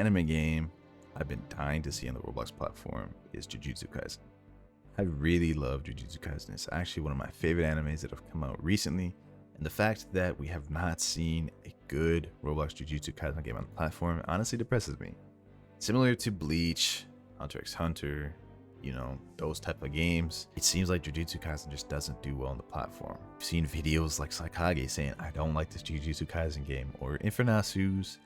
anime game I've been dying to see on the Roblox platform is Jujutsu Kaisen. I really love Jujutsu Kaisen. It's actually one of my favorite animes that have come out recently, and the fact that we have not seen a good Roblox Jujutsu Kaisen game on the platform honestly depresses me. Similar to Bleach, Hunter x Hunter, those type of games, it seems like Jujutsu Kaisen just doesn't do well on the platform. I've seen videos like Saikage saying, I don't like this Jujutsu Kaisen game, or Infernasu's,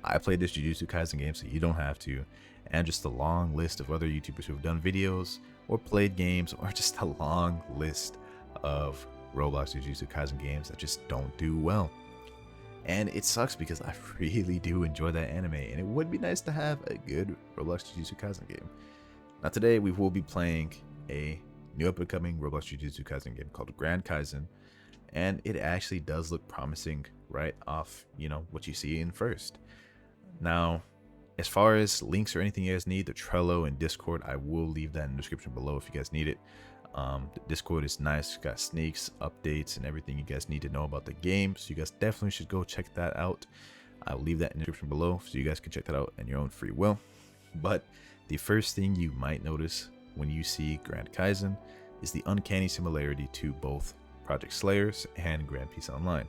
I played this Jujutsu Kaisen game so you don't have to, and just a long list of other YouTubers who have done videos or played games, or just a long list of Roblox Jujutsu Kaisen games that just don't do well. And it sucks because I really do enjoy that anime, and it would be nice to have a good Roblox Jujutsu Kaisen game. Now today we will be playing a new up-and-coming Roblox Jujutsu Kaisen game called Grand Kaisen, and it actually does look promising right off, what you see in first. Now, as far as links or anything you guys need, the Trello and Discord, I will leave that in the description below if you guys need it. The Discord is nice, it's got sneaks, updates, and everything you guys need to know about the game, so you guys definitely should go check that out. I will leave that in the description below so you guys can check that out in your own free will. But the first thing you might notice when you see Grand Kaisen is the uncanny similarity to both Project Slayers and Grand Peace Online.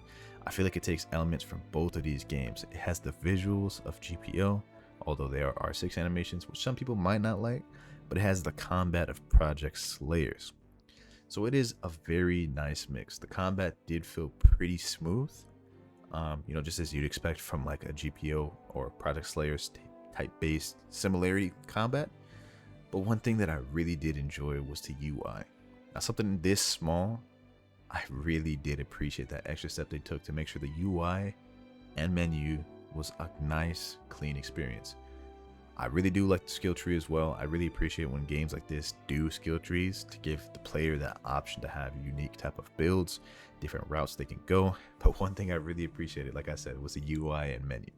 I feel like it takes elements from both of these games. It has the visuals of GPO, although they are R6 animations, which some people might not like, but it has the combat of Project Slayers. So it is a very nice mix. The combat did feel pretty smooth, just as you'd expect from like a GPO or Project Slayers type based similarity combat. But one thing that I really did enjoy was the UI. Now, something this small, I really did appreciate that extra step they took to make sure the UI and menu was a nice, clean experience. I really do like the skill tree as well. I really appreciate when games like this do skill trees to give the player that option to have unique type of builds, different routes they can go. But one thing I really appreciated, like I said, was the UI and menu.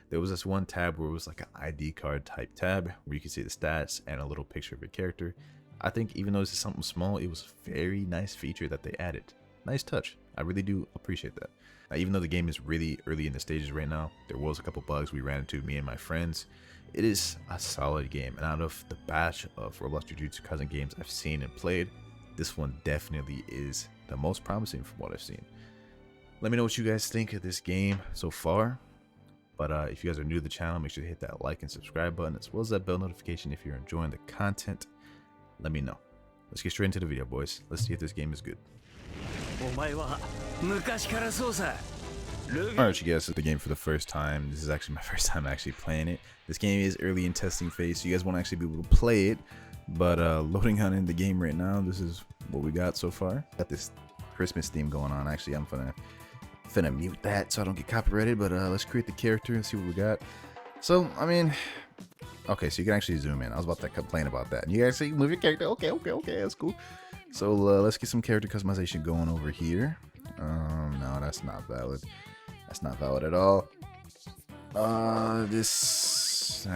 There was this one tab where it was like an ID card type tab where you can see the stats and a little picture of your character. I think even though this is something small, it was a very nice feature that they added. Nice touch. I really do appreciate that. Now, even though the game is really early in the stages right now, there was a couple bugs we ran into, me and my friends. It is a solid game, and out of the batch of Roblox Jujutsu Kaisen games I've seen and played, this one definitely is the most promising from what I've seen. Let me know what you guys think of this game so far. But if you guys are new to the channel, make sure to hit that like and subscribe button, as well as that bell notification if you're enjoying the content. Let me know. Let's get straight into the video, boys. Let's see if this game is good. Alright, you guys, the game for the first time. This is actually my first time actually playing it. This game is early in testing phase, so you guys won't actually be able to play it. But loading on in the game right now, this is what we got so far. Got this Christmas theme going on. Actually, I'm finna mute that so I don't get copyrighted. But let's create the character and see what we got. So, I mean, okay, so you can actually zoom in. I was about to complain about that. You guys see, move your character. Okay, that's cool. So let's get some character customization going over here. No, that's not valid. That's not valid at all. This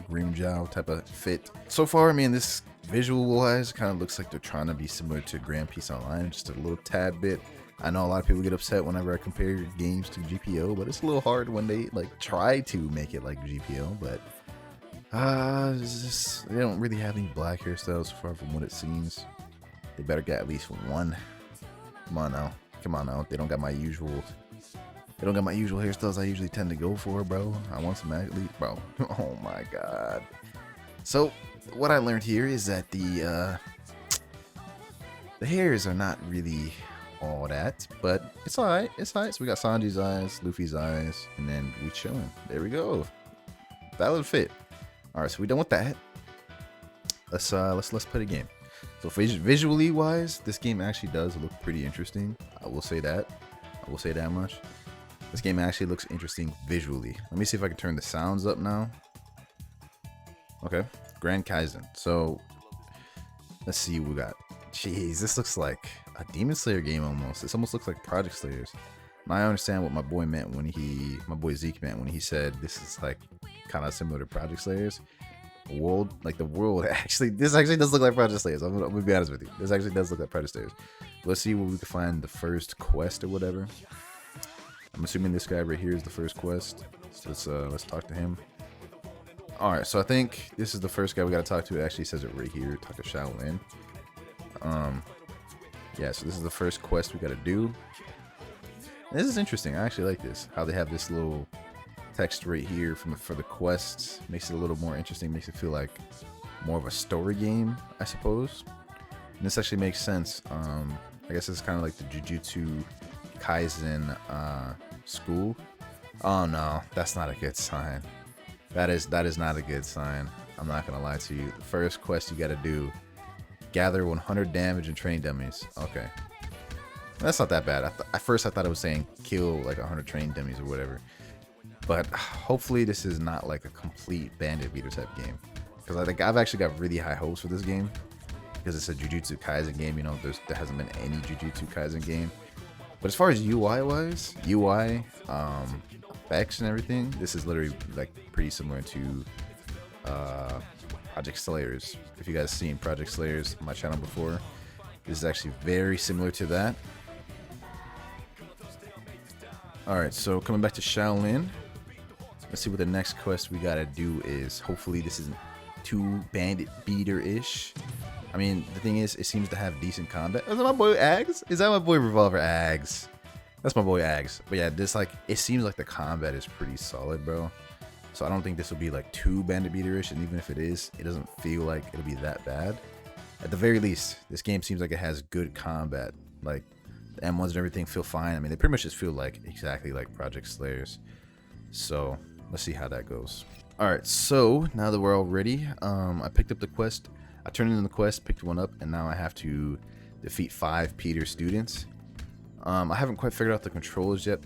green jowl type of fit. So far, I mean, this visual-wise kind of looks like they're trying to be similar to Grand Peace Online, just a little tad bit. I know a lot of people get upset whenever I compare games to GPO, but it's a little hard when they like try to make it like GPO. But they don't really have any black hairstyles so far from what it seems. They better get at least one. Come on now. They don't got my usual hairstyles I usually tend to go for, bro. I want some at least, bro. Oh my god. So what I learned here is that the hairs are not really all that, but it's alright. So we got Sanji's eyes, Luffy's eyes, and then we chilling. There we go. Valid fit. Alright, so we done with that. Let's play the game. So visually wise, this game actually does look pretty interesting. I will say that. I will say that much. This game actually looks interesting visually. Let me see if I can turn the sounds up now. Okay, Grand Kaisen. So let's see what we got. Jeez, this looks like a Demon Slayer game almost. This almost looks like Project Slayers. Now I understand what my boy Zeke meant when he said this is like kind of similar to Project Slayers. The world actually, this actually does look like Project Slayers. I'm gonna be honest with you. This actually does look like Project Slayers. Let's see where we can find the first quest or whatever. I'm assuming this guy right here is the first quest. So let's talk to him. All right, so I think this is the first guy we gotta talk to. It actually says it right here. Talk to Shaolin. Yeah, so this is the first quest we gotta do. This is interesting. I actually like this. How they have this little text right here for the quests. Makes it a little more interesting. Makes it feel like more of a story game, I suppose. And this actually makes sense. I guess it's kind of like the Jujutsu Kaisen school. Oh no, that's not a good sign. That is not a good sign. I'm not gonna lie to you. The first quest you gotta do: gather 100 damage and train dummies. Okay, that's not that bad. At first I thought it was saying kill like 100 train dummies or whatever. But hopefully this is not like a complete bandit beater type game, because I think I've actually got really high hopes for this game because it's a Jujutsu Kaisen game. You know, there hasn't been any Jujutsu Kaisen game. But as far as UI wise, effects and everything, this is literally like pretty similar to Project Slayers. If you guys seen Project Slayers on my channel before, this is actually very similar to that. Alright, so coming back to Shaolin, let's see what the next quest we gotta do is. Hopefully this isn't too bandit beater-ish. I mean, the thing is, it seems to have decent combat. Is that my boy Ags? Is that my boy Revolver Ags? That's my boy Ags. But yeah, this like, it seems like the combat is pretty solid, bro. So I don't think this will be like too bandit beater-ish, and even if it is, it doesn't feel like it'll be that bad. At the very least, this game seems like it has good combat. Like the M1s and everything feel fine. I mean, they pretty much just feel like exactly like Project Slayers. So let's see how that goes. All right, so now that we're all ready, I picked up the quest. I turned in the quest, picked one up, and now I have to defeat 5 Peter students. I haven't quite figured out the controls yet.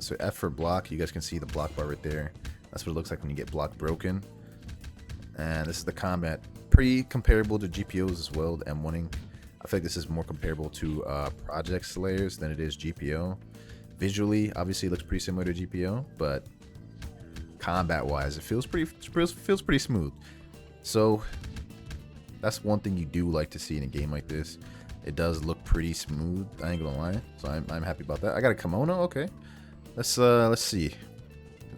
So F for block. You guys can see the block bar right there. That's what it looks like when you get block broken. And this is the combat. Pretty comparable to GPOs as well, the M1ing. I feel like this is more comparable to Project Slayers than it is GPO. Visually, obviously, it looks pretty similar to GPO, but combat-wise, it feels pretty smooth. So that's one thing you do like to see in a game like this. It does look pretty smooth. I ain't gonna lie, so I'm happy about that. I got a kimono. Okay, let's see.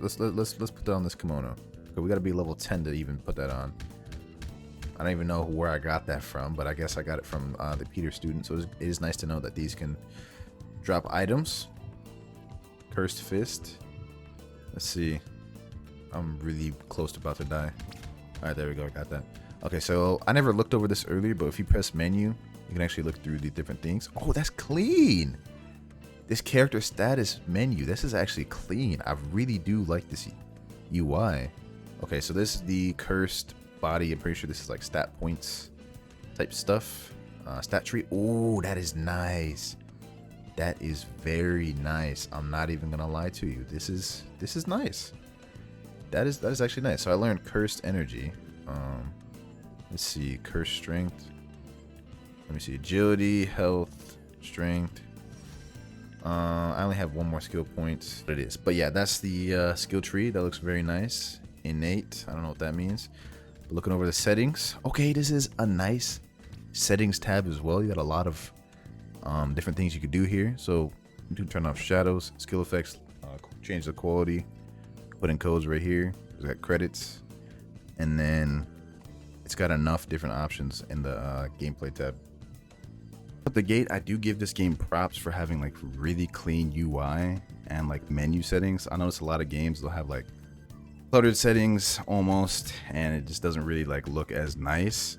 Let's put that on this kimono. Okay, we gotta be level 10 to even put that on. I don't even know where I got that from, but I guess I got it from the Peter student. So it is nice to know that these can drop items. Cursed Fist. Let's see. I'm really close to about to die. All right, there we go. I got that. Okay, so I never looked over this earlier, but if you press menu, you can actually look through the different things. Oh, that's clean. This character status menu, this is actually clean. I really do like this UI. Okay, so this is the cursed body. I'm pretty sure this is like stat points type stuff. Stat tree. Oh, that is nice. That is very nice. I'm not even gonna lie to you. This is nice. That is actually nice. So I learned cursed energy. Let's see, cursed strength. Let me see, agility, health, strength. I only have one more skill point. But it is. But yeah, that's the skill tree. That looks very nice. Innate. I don't know what that means. But looking over the settings. Okay, this is a nice settings tab as well. You got a lot of different things you could do here. So you can turn off shadows, skill effects, change the quality, put in codes right here. We got credits, and then it's got enough different options in the gameplay tab. At the gate, I do give this game props for having like really clean UI and like menu settings. I notice a lot of games they'll have like cluttered settings almost, and it just doesn't really like look as nice.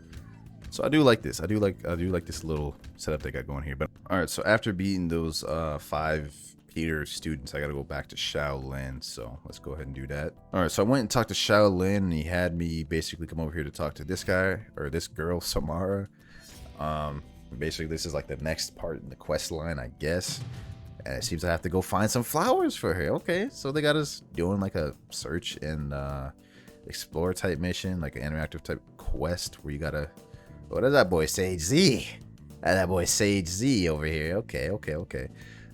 So I do like this. I do like this little setup they got going here. But all right, so after beating those 5 Peter students, I gotta go back to Shaolin. So let's go ahead and do that. All right, so I went and talked to Shaolin, and he had me basically come over here to talk to this guy or this girl, Samara. Basically, this is like the next part in the quest line, I guess. And it seems I have to go find some flowers for her. Okay, so they got us doing like a search and explore type mission, like an interactive type quest where you gotta. What is that boy Sage Z? That boy Sage Z over here. Okay.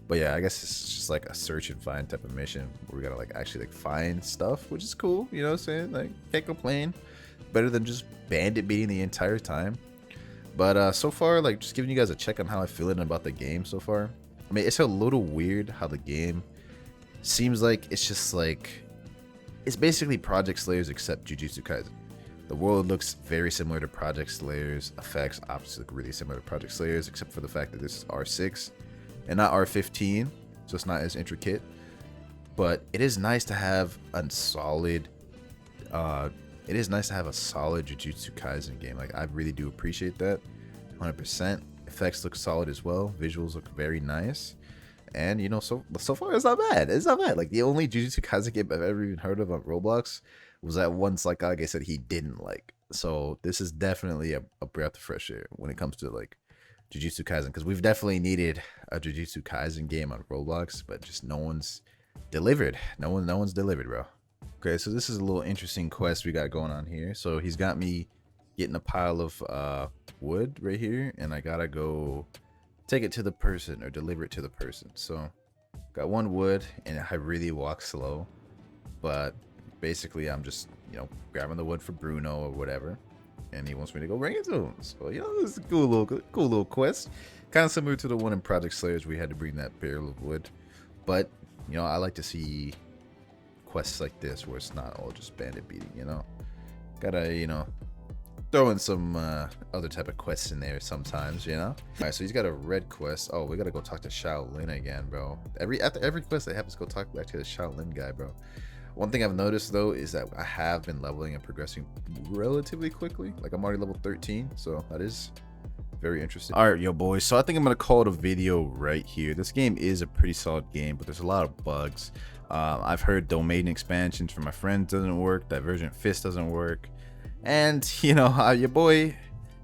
But yeah, I guess it's just like a search and find type of mission where we gotta like actually like find stuff, which is cool. You know what I'm saying? Like, can't complain. Better than just bandit beating the entire time. But so far, like, just giving you guys a check on how I'm feeling about the game so far. I mean, it's a little weird how the game seems like it's just like It's basically Project Slayers except Jujutsu Kaisen. The world looks very similar to Project Slayers. Effects obviously look really similar to Project Slayers, except for the fact that this is R6 and not R15, so it's not as intricate. But it is nice to have a solid. It is nice to have a solid Jujutsu Kaisen game. Like, I really do appreciate that. 100%. Effects look solid as well. Visuals look very nice. And you know, so far it's not bad. It's not bad. Like, the only Jujutsu Kaisen game I've ever even heard of on Roblox was that once, like I said, he didn't like. So this is definitely a breath of fresh air when it comes to like Jujutsu Kaisen, because we've definitely needed a Jujutsu Kaisen game on Roblox, but just no one's delivered. No one's delivered, bro. Okay, so this is a little interesting quest we got going on here. So he's got me getting a pile of wood right here, and I gotta go take it to the person or deliver it to the person. So got one wood, and I really walk slow, but basically I'm just, you know, grabbing the wood for Bruno or whatever, and he wants me to go bring it to him. So, you know, this is a cool little quest, kind of similar to the one in Project Slayers. We had to bring that barrel of wood, but you know, I like to see quests like this where it's not all just bandit beating, you know. Gotta, you know, throw in some other type of quests in there sometimes, you know. All right, so he's got a red quest. Oh, we gotta go talk to Shaolin again, bro. After every quest I have to go talk back to the Shaolin guy, bro. One thing I've noticed though is that I have been leveling and progressing relatively quickly. Like, I'm already level 13, so that is very interesting. All right, yo boys, so I think I'm gonna call it a video right here. This game is a pretty solid game, but there's a lot of bugs. I've heard domain expansions from my friends doesn't work, Divergent Fist doesn't work, and you know, your boy, you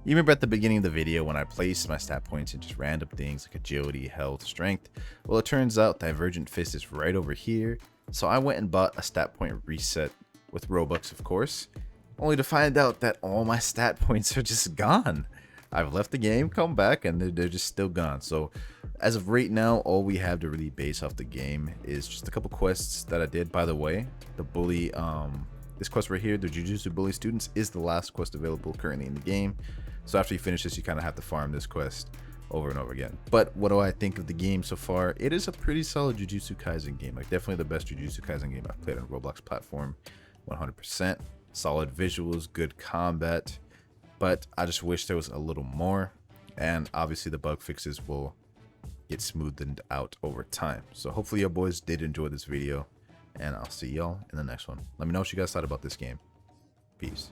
remember at the beginning of the video when I placed my stat points in just random things like agility, health, strength? Well, it turns out Divergent Fist is right over here. So I went and bought a stat point reset with Robux, of course, only to find out that all my stat points are just gone. I've left the game, come back, and they're just still gone. So as of right now, all we have to really base off the game is just a couple quests that I did. By the way, the bully, this quest right here, the Jujutsu Bully Students, is the last quest available currently in the game. So after you finish this, you kind of have to farm this quest over and over again. But what do I think of the game so far? It is a pretty solid Jujutsu Kaisen game. Like, definitely the best Jujutsu Kaisen game I've played on Roblox platform. 100%. Solid visuals, good combat. But I just wish there was a little more. And obviously the bug fixes will get smoothed out over time. So hopefully your boys did enjoy this video, and I'll see y'all in the next one. Let me know what you guys thought about this game. Peace.